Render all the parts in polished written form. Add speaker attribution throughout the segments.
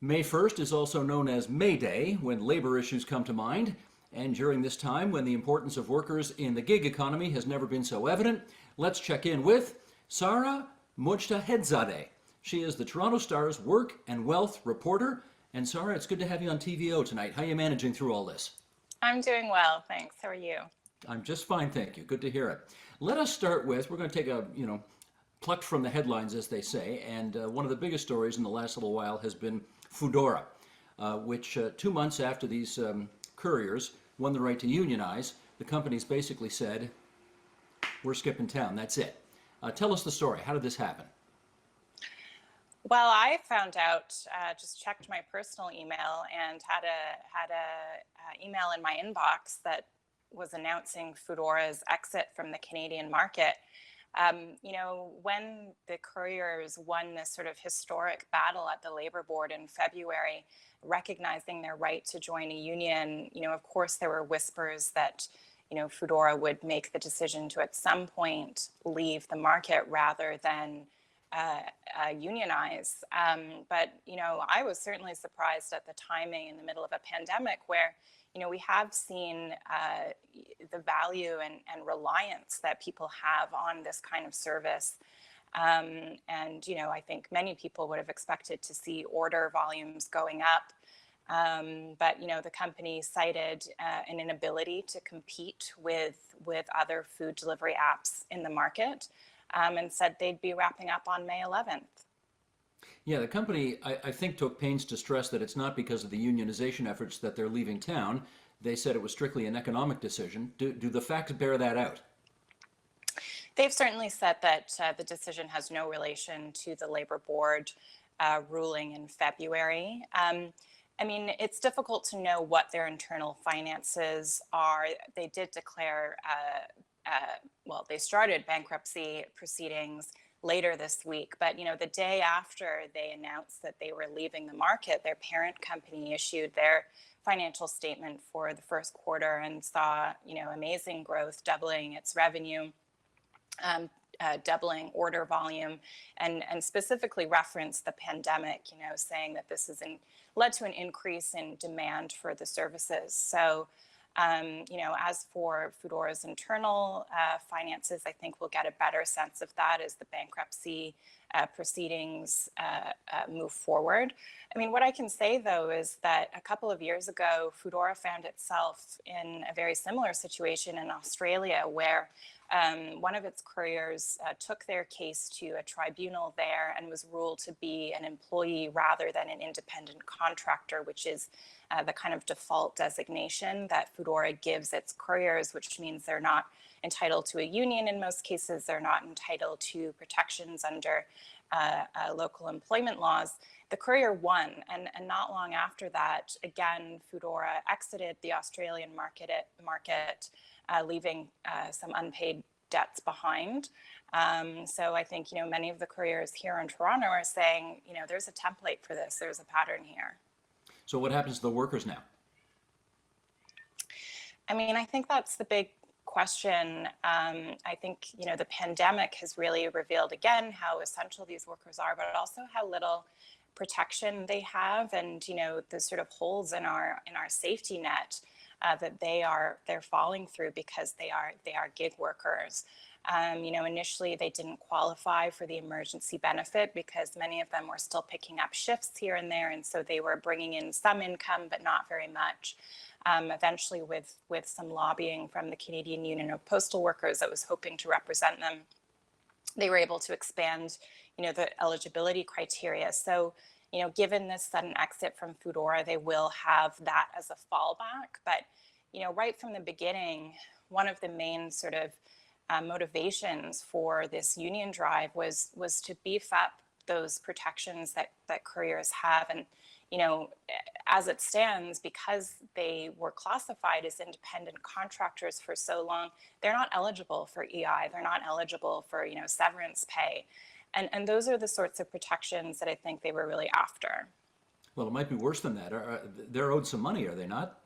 Speaker 1: May 1st is also known as May Day, when labor issues come to mind. And during this time, when the importance of workers in the gig economy has never been so evident, let's check in with Sara Mojtehedzadeh. She is the Toronto Star's work and wealth reporter. And Sara, it's good to have you on TVO tonight. How are you managing through all this?
Speaker 2: I'm doing well, thanks. How are you?
Speaker 1: I'm just fine, thank you. Good to hear it. Let us start with, we're going to take a, plucked from the headlines, as they say, and one of the biggest stories in the last little while has been Foodora, which 2 months after these couriers won the right to unionize, the companies basically said, we're skipping town, that's it. Tell us the story. How did this happen?
Speaker 2: Well, I found out, just checked my personal email and had a email in my inbox that was announcing Foodora's exit from the Canadian market. When the couriers won this sort of historic battle at the Labor Board in February, recognizing their right to join a union, of course, there were whispers that, Foodora would make the decision to at some point leave the market rather than unionize. But I was certainly surprised at the timing in the middle of a pandemic where, we have seen the value and reliance that people have on this kind of service. I think many people would have expected to see order volumes going up. But the company cited an inability to compete with other food delivery apps in the market, and said they'd be wrapping up on May 11th.
Speaker 1: Yeah, the company, I think, took pains to stress that it's not because of the unionization efforts that they're leaving town. They said it was strictly an economic decision. Do the facts bear that out?
Speaker 2: They've certainly said that the decision has no relation to the Labor Board ruling in February. It's difficult to know what their internal finances are. They did declare, they started bankruptcy proceedings later this week. But, the day after they announced that they were leaving the market, their parent company issued their financial statement for the first quarter and saw, amazing growth, doubling its revenue, doubling order volume, and specifically referenced the pandemic, saying that this has led to an increase in demand for the services. So, as for Foodora's internal finances, I think we'll get a better sense of that as the bankruptcy proceedings move forward. What I can say, though, is that a couple of years ago, Foodora found itself in a very similar situation in Australia, where one of its couriers took their case to a tribunal there and was ruled to be an employee rather than an independent contractor, which is the kind of default designation that Foodora gives its couriers, which means they're not entitled to a union in most cases. They're not entitled to protections under local employment laws. The courier won, and not long after that, again, Foodora exited the Australian market, leaving some unpaid debts behind. So I think, many of the couriers here in Toronto are saying, there's a template for this, there's a pattern here.
Speaker 1: So what happens to the workers now?
Speaker 2: I think that's the big question. I think, the pandemic has really revealed again how essential these workers are, but also how little protection they have, and, the sort of holes in our safety net that they're falling through because they are gig workers. Initially they didn't qualify for the emergency benefit because many of them were still picking up shifts here and there, and so they were bringing in some income but not very much. Eventually, with some lobbying from the Canadian Union of Postal Workers that was hoping to represent them, they were able to expand, the eligibility criteria. So, given this sudden exit from Foodora, they will have that as a fallback. But, right from the beginning, one of the main sort of motivations for this union drive was to beef up those protections that couriers have. And, as it stands, because they were classified as independent contractors for so long, they're not eligible for EI. They're not eligible for, severance pay. And those are the sorts of protections that I think they were really after.
Speaker 1: Well, it might be worse than that. They're owed some money, are they not?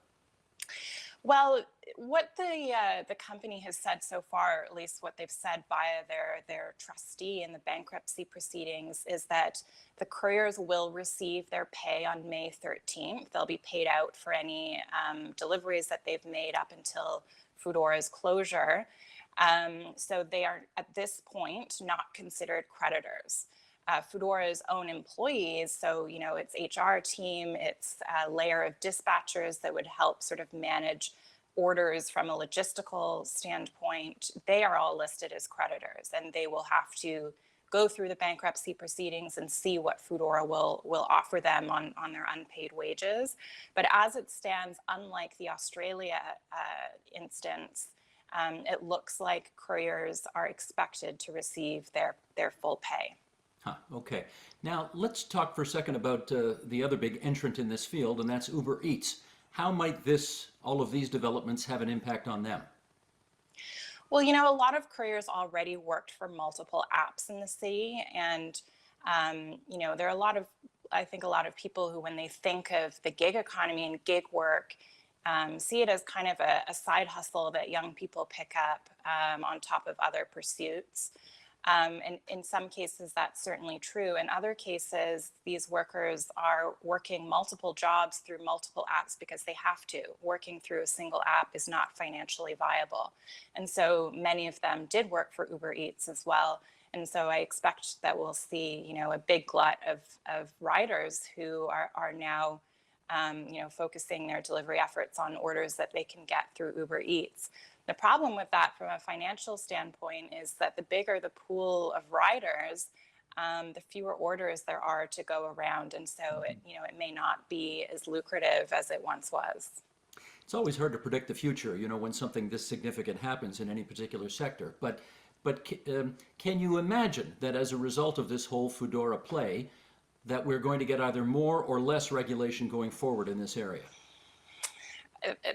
Speaker 2: Well, what the company has said so far, or at least what they've said via their trustee in the bankruptcy proceedings, is that the couriers will receive their pay on May 13th. They'll be paid out for any deliveries that they've made up until Foodora's closure. So they are at this point not considered creditors. Foodora's own employees, so its HR team, its a layer of dispatchers that would help sort of manage orders from a logistical standpoint, they are all listed as creditors, and they will have to go through the bankruptcy proceedings and see what Foodora will offer them on their unpaid wages. But as it stands, unlike the Australia instance, it looks like couriers are expected to receive their full pay.
Speaker 1: Huh, okay. Now, let's talk for a second about the other big entrant in this field, and that's Uber Eats. How might all of these developments have an impact on them?
Speaker 2: Well, a lot of couriers already worked for multiple apps in the city, and there are I think a lot of people who, when they think of the gig economy and gig work, see it as kind of a side hustle that young people pick up on top of other pursuits. And in some cases, that's certainly true. In other cases, these workers are working multiple jobs through multiple apps because they have to. Working through a single app is not financially viable. And so many of them did work for Uber Eats as well. And so I expect that we'll see, a big glut of riders who are now focusing their delivery efforts on orders that they can get through Uber Eats. The problem with that from a financial standpoint is that the bigger the pool of riders, the fewer orders there are to go around. And so it may not be as lucrative as it once was.
Speaker 1: It's always hard to predict the future, when something this significant happens in any particular sector. But can you imagine that as a result of this whole Foodora play, that we're going to get either more or less regulation going forward in this area?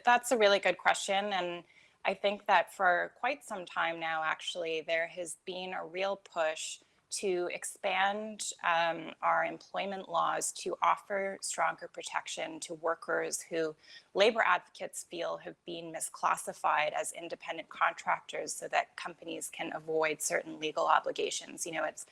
Speaker 2: That's a really good question. And I think that for quite some time now, actually, there has been a real push to expand our employment laws to offer stronger protection to workers who labor advocates feel have been misclassified as independent contractors so that companies can avoid certain legal obligations. It's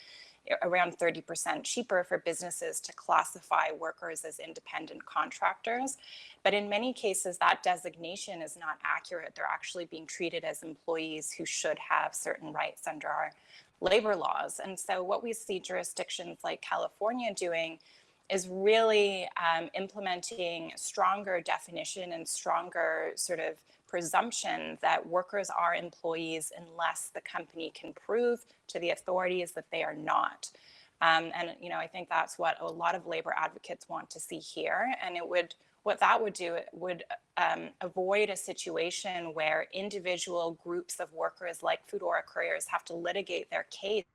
Speaker 2: around 30% cheaper for businesses to classify workers as independent contractors. But in many cases, that designation is not accurate. They're actually being treated as employees who should have certain rights under our labor laws. And so what we see jurisdictions like California doing is really implementing stronger definition and stronger sort of presumption that workers are employees unless the company can prove to the authorities that they are not. And I think that's what a lot of labor advocates want to see here. And what that would do, it would avoid a situation where individual groups of workers like Foodora couriers have to litigate their case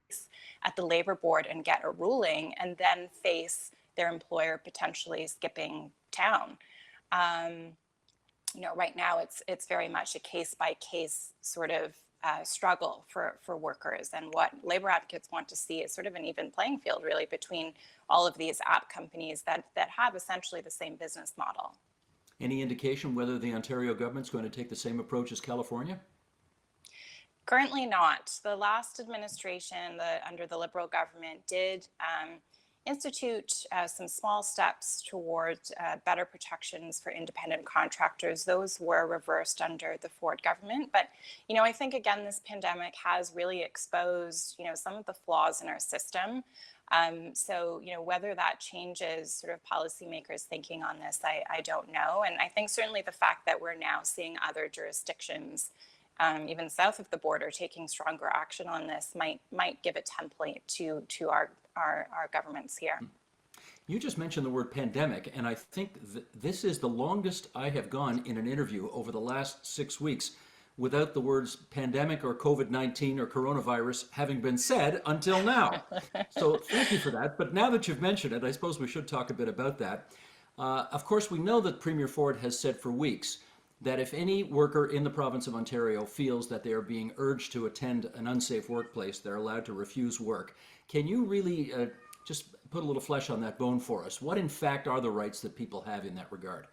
Speaker 2: at the labor board and get a ruling, and then face their employer potentially skipping town. Right now it's very much a case by case sort of struggle for workers. And what labor advocates want to see is sort of an even playing field, really, between all of these app companies that have essentially the same business model.
Speaker 1: Any indication whether the Ontario government's going to take the same approach as California?
Speaker 2: Currently not. The last administration, under the Liberal government, did institute some small steps towards better protections for independent contractors. Those were reversed under the Ford government. But, I think, again, this pandemic has really exposed, some of the flaws in our system. So, whether that changes sort of policymakers' thinking on this, I don't know. And I think certainly the fact that we're now seeing other jurisdictions, even south of the border, taking stronger action on this might give a template to our governments here.
Speaker 1: You just mentioned the word pandemic, and I think this is the longest I have gone in an interview over the last 6 weeks without the words pandemic or COVID-19 or coronavirus having been said until now. So thank you for that. But now that you've mentioned it, I suppose we should talk a bit about that. Of course, we know that Premier Ford has said for weeks that if any worker in the province of Ontario feels that they are being urged to attend an unsafe workplace, they're allowed to refuse work. Can you really just put a little flesh on that bone for us? What, in fact, are the rights that people have in that regard?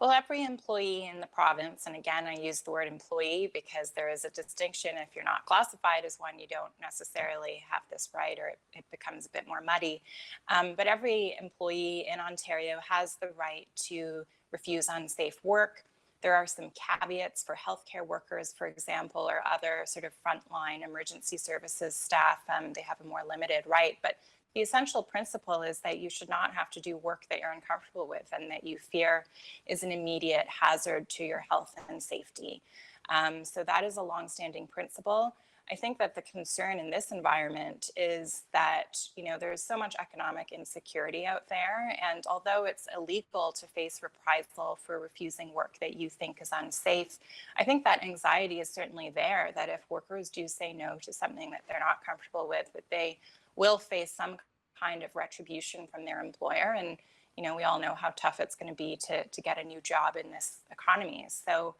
Speaker 2: Well, every employee in the province, and again, I use the word employee because there is a distinction. If you're not classified as one, you don't necessarily have this right, or it becomes a bit more muddy. But every employee in Ontario has the right to refuse unsafe work. There are some caveats for healthcare workers, for example, or other sort of frontline emergency services staff. They have a more limited right, but the essential principle is that you should not have to do work that you're uncomfortable with and that you fear is an immediate hazard to your health and safety. So that is a longstanding principle. I think that the concern in this environment is that, there's so much economic insecurity out there. And although it's illegal to face reprisal for refusing work that you think is unsafe, I think that anxiety is certainly there, that if workers do say no to something that they're not comfortable with, that they will face some kind of retribution from their employer. And, we all know how tough it's going to be to get a new job in this economy. So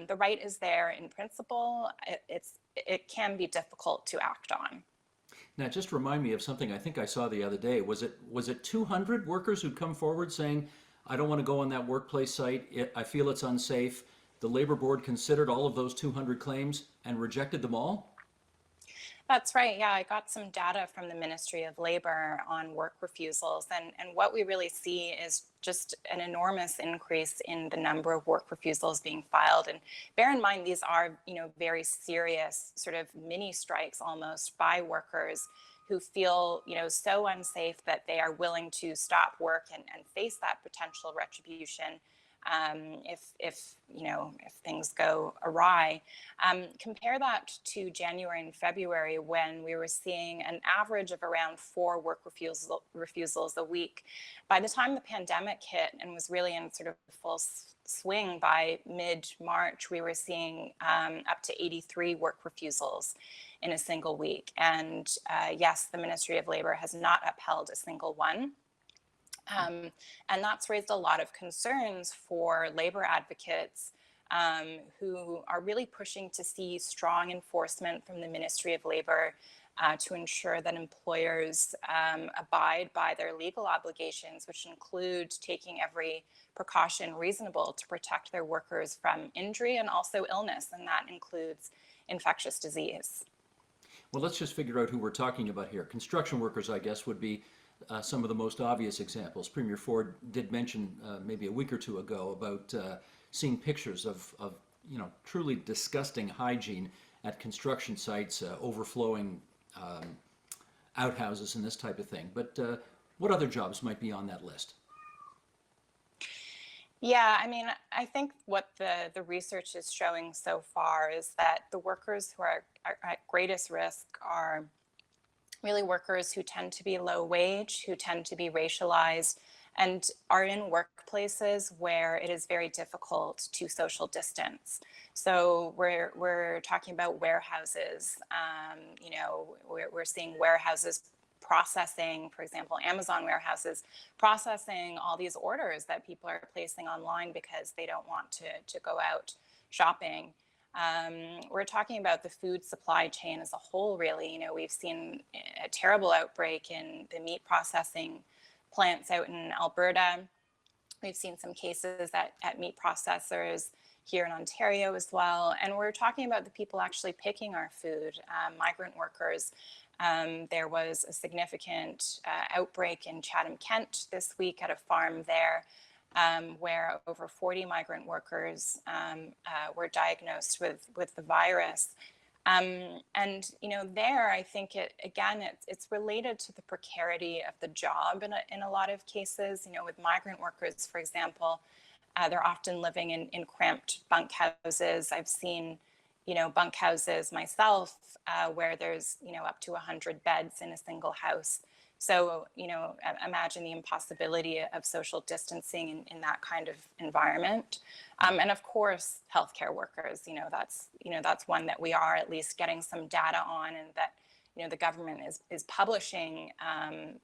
Speaker 2: the right is there in principle. It can be difficult to act on.
Speaker 1: Now, just remind me of something I think I saw the other day. Was it 200 workers who'd come forward saying, I don't want to go on that workplace site. I feel it's unsafe. The labor board considered all of those 200 claims and rejected them all?
Speaker 2: That's right. Yeah, I got some data from the Ministry of Labor on work refusals. And what we really see is just an enormous increase in the number of work refusals being filed. And bear in mind, these are, very serious sort of mini strikes almost by workers who feel, so unsafe that they are willing to stop work and face that potential retribution if things go awry. Compare that to January and February, when we were seeing an average of around 4 work refusals a week. By the time the pandemic hit and was really in sort of full swing by mid-March, we were seeing up to 83 work refusals in a single week. And yes, the Ministry of Labor has not upheld a single one. And that's raised a lot of concerns for labor advocates who are really pushing to see strong enforcement from the Ministry of Labor to ensure that employers abide by their legal obligations, which include taking every precaution reasonable to protect their workers from injury and also illness, and that includes infectious disease.
Speaker 1: Well, let's just figure out who we're talking about here. Construction workers, I guess, would be some of the most obvious examples. Premier Ford did mention maybe a week or two ago about seeing pictures of truly disgusting hygiene at construction sites, overflowing outhouses and this type of thing. But what other jobs might be on that list?
Speaker 2: Yeah, I mean, I think what the research is showing so far is that the workers who are at greatest risk are really workers who tend to be low wage, who tend to be racialized, and are in workplaces where it is very difficult to social distance. So we're talking about warehouses. We're seeing warehouses processing, for example, Amazon warehouses, processing all these orders that people are placing online because they don't want to go out shopping. We're talking about the food supply chain as a whole, really. We've seen a terrible outbreak in the meat processing plants out in Alberta. We've seen some cases at meat processors here in Ontario as well. And we're talking about the people actually picking our food, migrant workers. There was a significant outbreak in Chatham-Kent this week at a farm there, where over 40 migrant workers were diagnosed with the virus. There, I think it's related to the precarity of the job in a lot of cases. With migrant workers, for example, they're often living in cramped bunkhouses. I've seen, bunkhouses myself where there's, up to 100 beds in a single house. So, imagine the impossibility of social distancing in that kind of environment. And of course, healthcare workers, that's one that we are at least getting some data on, and that, the government is publishing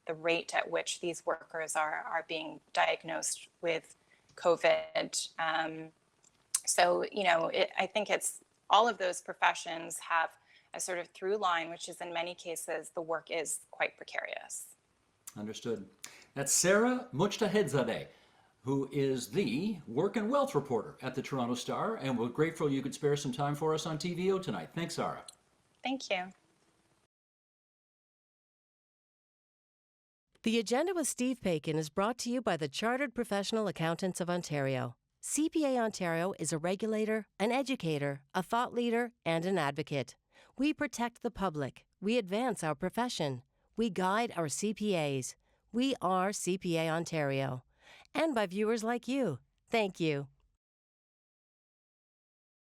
Speaker 2: the rate at which these workers are being diagnosed with COVID. I think it's all of those professions have a sort of through line, which is in many cases, the work is quite precarious.
Speaker 1: Understood. That's Sara Mojtehedzadeh, who is the work and wealth reporter at the Toronto Star, and we're grateful you could spare some time for us on TVO tonight. Thanks, Sara.
Speaker 2: Thank you.
Speaker 3: The Agenda with Steve Paikin is brought to you by the Chartered Professional Accountants of Ontario. CPA Ontario is a regulator, an educator, a thought leader, and an advocate. We protect the public. We advance our profession. We guide our CPAs. We are CPA Ontario. And by viewers like you. Thank you.